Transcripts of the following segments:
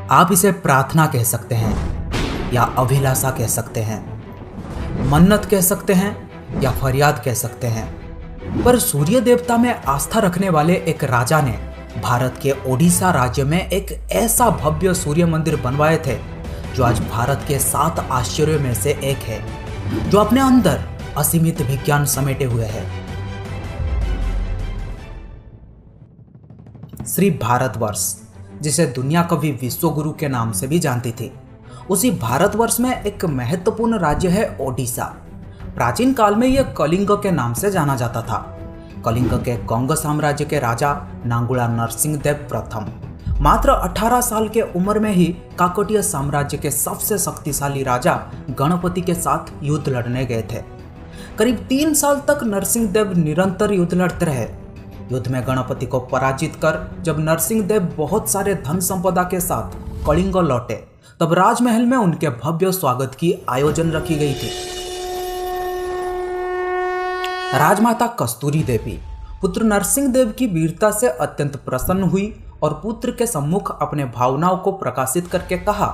आप इसे प्रार्थना कह सकते हैं या अभिलाषा कह सकते हैं, मन्नत कह सकते हैं या फरियाद कह सकते हैं। पर सूर्य देवता में आस्था रखने वाले एक राजा ने भारत के ओडिशा राज्य में एक ऐसा भव्य सूर्य मंदिर बनवाए थे जो आज भारत के 7 आश्चर्यों में से एक है, जो अपने अंदर असीमित विज्ञान समेटे हुए है। श्री भारतवर्ष, जिसे दुनिया कभी विश्व गुरु के नाम से भी जानती थी, उसी भारतवर्ष में एक महत्वपूर्ण राज्य है ओडिशा। प्राचीन काल में यह कलिंग के नाम से जाना जाता था। कलिंग के गंग साम्राज्य के राजा नांगुला नरसिंह देव प्रथम मात्र 18 साल के उम्र में ही काकतीय साम्राज्य के सबसे शक्तिशाली राजा गणपति के साथ युद्ध लड़ने गए थे। करीब 3 साल तक नरसिंह देव निरंतर युद्ध लड़ते रहे। युद्ध में गणपति को पराजित कर जब नरसिंह देव बहुत सारे धन संपदा के साथ कलिंग लौटे, तब राजमहल में उनके भव्य स्वागत की आयोजन रखी गई थी। राजमाता कस्तूरी देवी पुत्र नरसिंह देव की वीरता से अत्यंत प्रसन्न हुई और पुत्र के सम्मुख अपने भावनाओं को प्रकाशित करके कहा,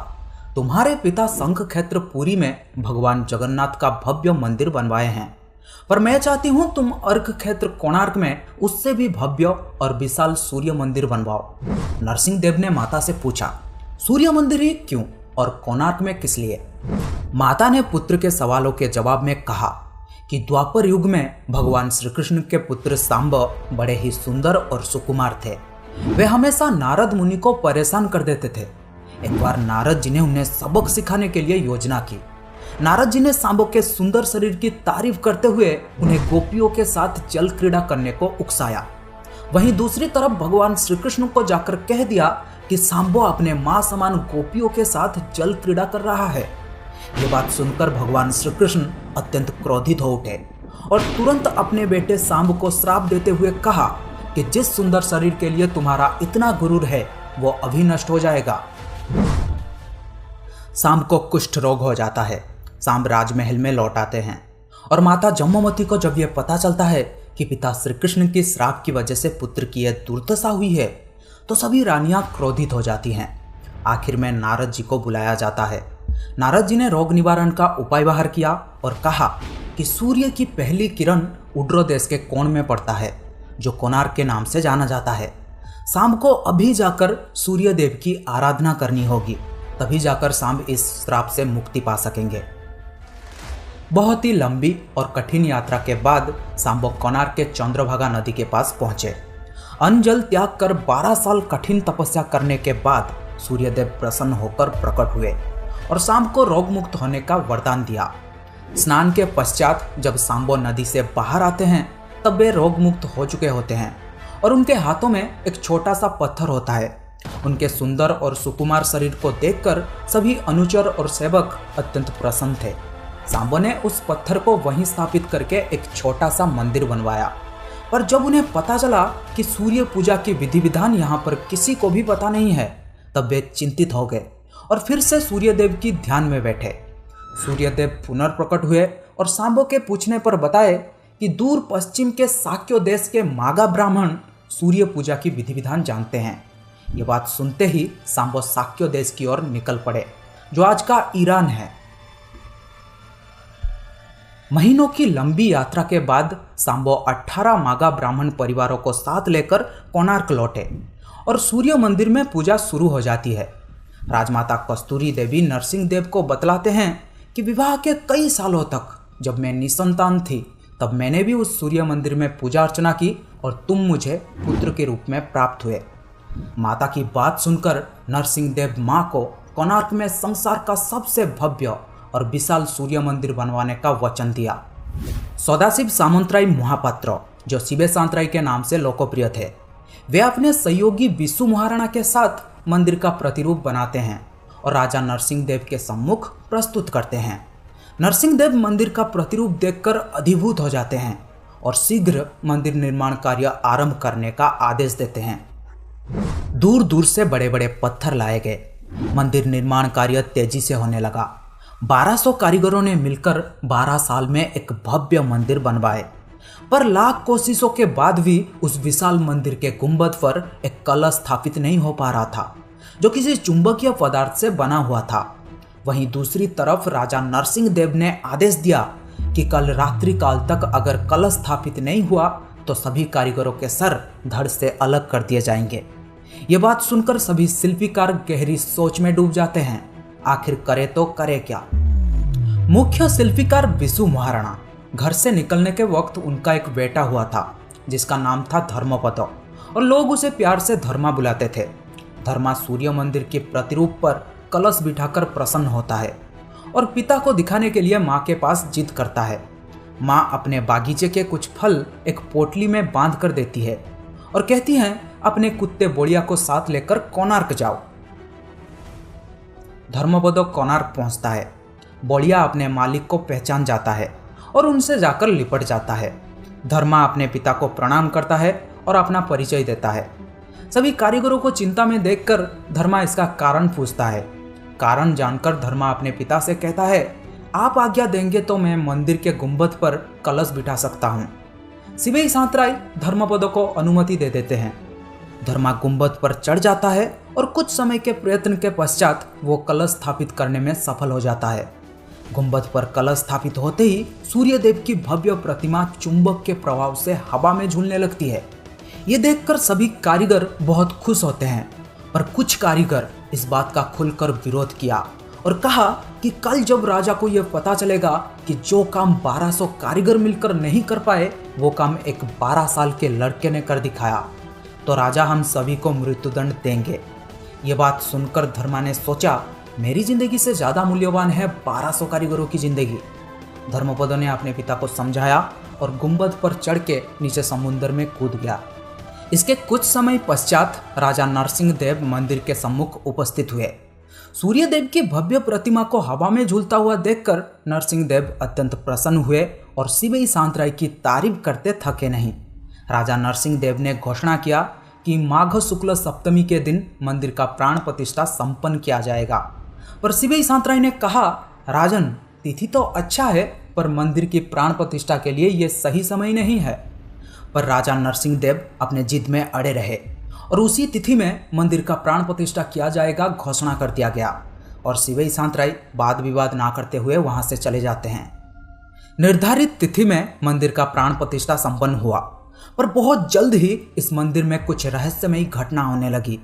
तुम्हारे पिता शंख क्षेत्र पुरी में भगवान जगन्नाथ का भव्य मंदिर बनवाए हैं, पर मैं चाहती हूं तुम अर्क क्षेत्र कोणार्क में उससे भी भव्य और विशाल सूर्य मंदिर बनवाओ। नरसिंह देव ने माता से पूछा, सूर्य मंदिर ही क्यों और कोणार्क में किस लिए? माता ने पुत्र के सवालों के जवाब में कहा कि द्वापर युग में भगवान श्री कृष्ण के पुत्र सांब बड़े ही सुंदर और सुकुमार थे। वे हमेशा नारद मुनि को परेशान कर देते थे। एक बार नारद जी ने उन्हें सबक सिखाने के लिए योजना की। नारद जी ने सांबो के सुंदर शरीर की तारीफ करते हुए उन्हें गोपियों के साथ जल क्रीड़ा करने को उकसाया। वहीं दूसरी तरफ भगवान श्री कृष्ण को जाकर कह दिया कि सांबो अपने मां समान गोपियों के साथ जल क्रीड़ा कर रहा है। ये बात सुनकर भगवान श्री कृष्ण अत्यंत क्रोधित हो उठे और तुरंत अपने बेटे सांब को श्राप देते हुए कहा कि जिस सुंदर शरीर के लिए तुम्हारा इतना गुरूर है वो अभी नष्ट हो जाएगा। सांब को कुष्ठ रोग हो जाता है। सांब राजमहल में लौट आते हैं और माता जम्मूवती को जब यह पता चलता है कि पिता श्री कृष्ण की श्राप की वजह से पुत्र की यह दुर्दशा हुई है, तो सभी रानियां क्रोधित हो जाती हैं। आखिर में नारद जी को बुलाया जाता है। नारद जी ने रोग निवारण का उपाय बाहर किया और कहा कि सूर्य की पहली किरण उड्र देश के कोण में पड़ता है, जो कोणार्क के नाम से जाना जाता है। सांब को अभी जाकर सूर्य देव की आराधना करनी होगी, तभी जाकर सांब इस श्राप से मुक्ति पा सकेंगे। बहुत ही लंबी और कठिन यात्रा के बाद सांबो कोणार्क के चंद्रभागा नदी के पास पहुंचे। अन्न जल त्याग कर 12 साल कठिन तपस्या करने के बाद सूर्यदेव प्रसन्न होकर प्रकट हुए और सांब को रोग मुक्त होने का वरदान दिया। स्नान के पश्चात जब सांबो नदी से बाहर आते हैं तब वे रोग मुक्त हो चुके होते हैं और उनके हाथों में एक छोटा सा पत्थर होता है। उनके सुंदर और सुकुमार शरीर को देखकर सभी अनुचर और सेवक अत्यंत प्रसन्न थे। सांबो ने उस पत्थर को वहीं स्थापित करके एक छोटा सा मंदिर बनवाया। पर जब उन्हें पता चला कि सूर्य पूजा की विधि विधान यहाँ पर किसी को भी पता नहीं है, तब वे चिंतित हो गए और फिर से सूर्यदेव की ध्यान में बैठे। सूर्यदेव पुनर्प्रकट हुए और सांबो के पूछने पर बताए कि दूर पश्चिम के साक्य देश के मागा ब्राह्मण सूर्य पूजा की विधि विधान जानते हैं। ये बात सुनते ही सांबो साक्य देश की ओर निकल पड़े, जो आज का ईरान है। महीनों की लंबी यात्रा के बाद सांबो 18 मागा ब्राह्मण परिवारों को साथ लेकर कोणार्क लौटे और सूर्य मंदिर में पूजा शुरू हो जाती है। राजमाता कस्तूरी देवी नरसिंह देव को बतलाते हैं कि विवाह के कई सालों तक जब मैं निसंतान थी, तब मैंने भी उस सूर्य मंदिर में पूजा अर्चना की और तुम मुझे पुत्र के रूप में प्राप्त हुए। माता की बात सुनकर नरसिंह देव मां को कोणार्क में संसार का सबसे भव्य और विशाल सूर्य मंदिर बनवाने का वचन दिया। सदाशिव सामंतराय महापात्र, जो शिवे सांतराय के नाम से लोकप्रिय थे, वे अपने सहयोगी विशु महाराणा के साथ मंदिर का प्रतिरूप बनाते हैं और राजा नरसिंह देव के सम्मुख प्रस्तुत करते हैं। नरसिंह देव मंदिर का प्रतिरूप देखकर अभिभूत हो जाते हैं और शीघ्र मंदिर निर्माण कार्य आरंभ करने का आदेश देते हैं। दूर दूर से बड़े बड़े पत्थर लाए गए। मंदिर निर्माण कार्य तेजी से होने लगा। 1200 कारीगरों ने मिलकर 12 साल में एक भव्य मंदिर बनवाए, पर लाख कोशिशों के बाद भी उस विशाल मंदिर के गुंबद पर एक कलश स्थापित नहीं हो पा रहा था। जो किसी चुंबकीय पदार्थ से बना हुआ था। वहीं दूसरी तरफ राजा नरसिंह देव ने आदेश दिया कि कल रात्रि काल तक अगर कलश स्थापित नहीं हुआ तो सभी कारीगरों के सर धड़ से अलग कर दिए जाएंगे। ये बात सुनकर सभी शिल्पीकार गहरी सोच में डूब जाते हैं। आखिर करे तो करे क्या। मुख्य शिल्पीकार विशु महाराणा, घर से निकलने के वक्त उनका एक बेटा हुआ था जिसका नाम था धर्मपद और लोग उसे प्यार से धर्मा बुलाते थे। धर्मा सूर्य मंदिर के प्रतिरूप पर कलश बिठाकर प्रसन्न होता है और पिता को दिखाने के लिए माँ के पास जिद करता है। माँ अपने बागीचे के कुछ फल एक पोटली में बांध कर देती है और कहती हैं अपने कुत्ते बोड़िया को साथ लेकर कोणार्क जाओ। धर्मपद कोणार्क पहुंचता है। बोड़िया अपने मालिक को पहचान जाता है और उनसे जाकर लिपट जाता है। धर्मा अपने पिता को प्रणाम करता है और अपना परिचय देता है। सभी कारीगरों को चिंता में देखकर धर्मा इसका कारण पूछता है। कारण जानकर धर्मा अपने पिता से कहता है, आप आज्ञा देंगे तो मैं मंदिर के गुंबद पर कलश बिठा सकता हूँ। शिवेई सांतराय धर्मपद को अनुमति दे देते हैं। धर्मा गुंबद पर चढ़ जाता है और कुछ समय के प्रयत्न के पश्चात वो कलश स्थापित करने में सफल हो जाता है। गुंबद पर कलश स्थापित होते ही सूर्यदेव की भव्य प्रतिमा चुंबक के प्रभाव से हवा में झूलने लगती है। ये देखकर सभी कारीगर बहुत खुश होते हैं, पर कुछ कारीगर इस बात का खुलकर विरोध किया और कहा कि कल जब राजा को यह पता चलेगा कि जो काम 1200 कारीगर मिलकर नहीं कर पाए वो काम एक 12 साल के लड़के ने कर दिखाया तो राजा हम सभी को मृत्युदंड देंगे। ये बात सुनकर धर्मा ने सोचा, मेरी जिंदगी से ज्यादा मूल्यवान है 1200 कारीगरों की जिंदगी। धर्मपद ने अपने पिता को समझाया और गुंबद पर चढ़ के नीचे समुद्र में कूद गया। इसके कुछ समय पश्चात राजा नरसिंह देव मंदिर के सम्मुख उपस्थित हुए। सूर्यदेव की भव्य प्रतिमा को हवा में झूलता हुआ देखकर नरसिंह देव अत्यंत प्रसन्न हुए और शिवेई सांतराय की तारीफ करते थके नहीं। राजा नरसिंह देव ने घोषणा किया कि माघ शुक्ल सप्तमी के दिन मंदिर का प्राण प्रतिष्ठा संपन्न किया जाएगा। पर शिवेई सांतराय ने कहा, राजन तिथि तो अच्छा है पर मंदिर की प्राण प्रतिष्ठा के लिए यह सही समय नहीं है। पर राजा नरसिंह देव अपने जिद में अड़े रहे और उसी तिथि में मंदिर का प्राण प्रतिष्ठा किया जाएगा घोषणा कर दिया गया और शिवेई सांतराय वाद विवाद ना करते हुए वहां से चले जाते हैं। निर्धारित तिथि में मंदिर का प्राण प्रतिष्ठा संपन्न हुआ, पर बहुत जल्द ही इस मंदिर में कुछ रहस्यमयी घटना होने लगी।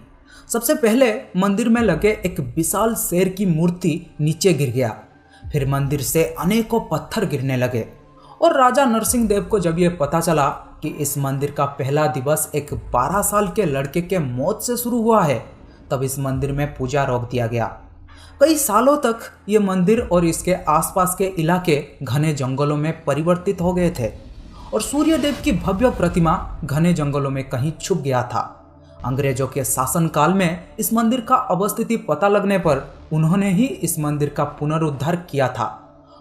सबसे पहले मंदिर में लगे एक विशाल शेर की मूर्ति नीचे गिर गया। फिर मंदिर से अनेकों पत्थर गिरने लगे और राजा नरसिंह देव को जब यह पता चला कि इस मंदिर का पहला दिवस एक 12 साल के लड़के के मौत से शुरू हुआ है, तब इस मंदिर में पूजा रोक दिया गया। कई सालों तक ये मंदिर और इसके आसपास के इलाके घने जंगलों में परिवर्तित हो गए थे और सूर्यदेव की भव्य प्रतिमा घने जंगलों में कहीं छुप गया था। अंग्रेजों के शासनकाल में इस मंदिर का अवस्थिति पता लगने पर उन्होंने ही इस मंदिर का पुनरुद्धार किया था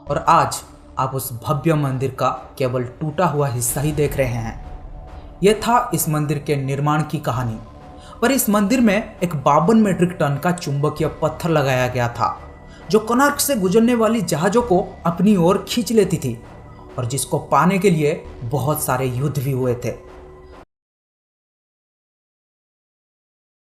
और आज आप उस भव्य मंदिर का केवल टूटा हुआ हिस्सा ही देख रहे हैं। यह था इस मंदिर के निर्माण की कहानी। पर इस मंदिर में एक 52 मीट्रिक टन का चुंबकीय पत्थर लगाया गया था जो कोणार्क से गुजरने वाली जहाजों को अपनी ओर खींच लेती थी और जिसको पाने के लिए बहुत सारे युद्ध भी हुए थे।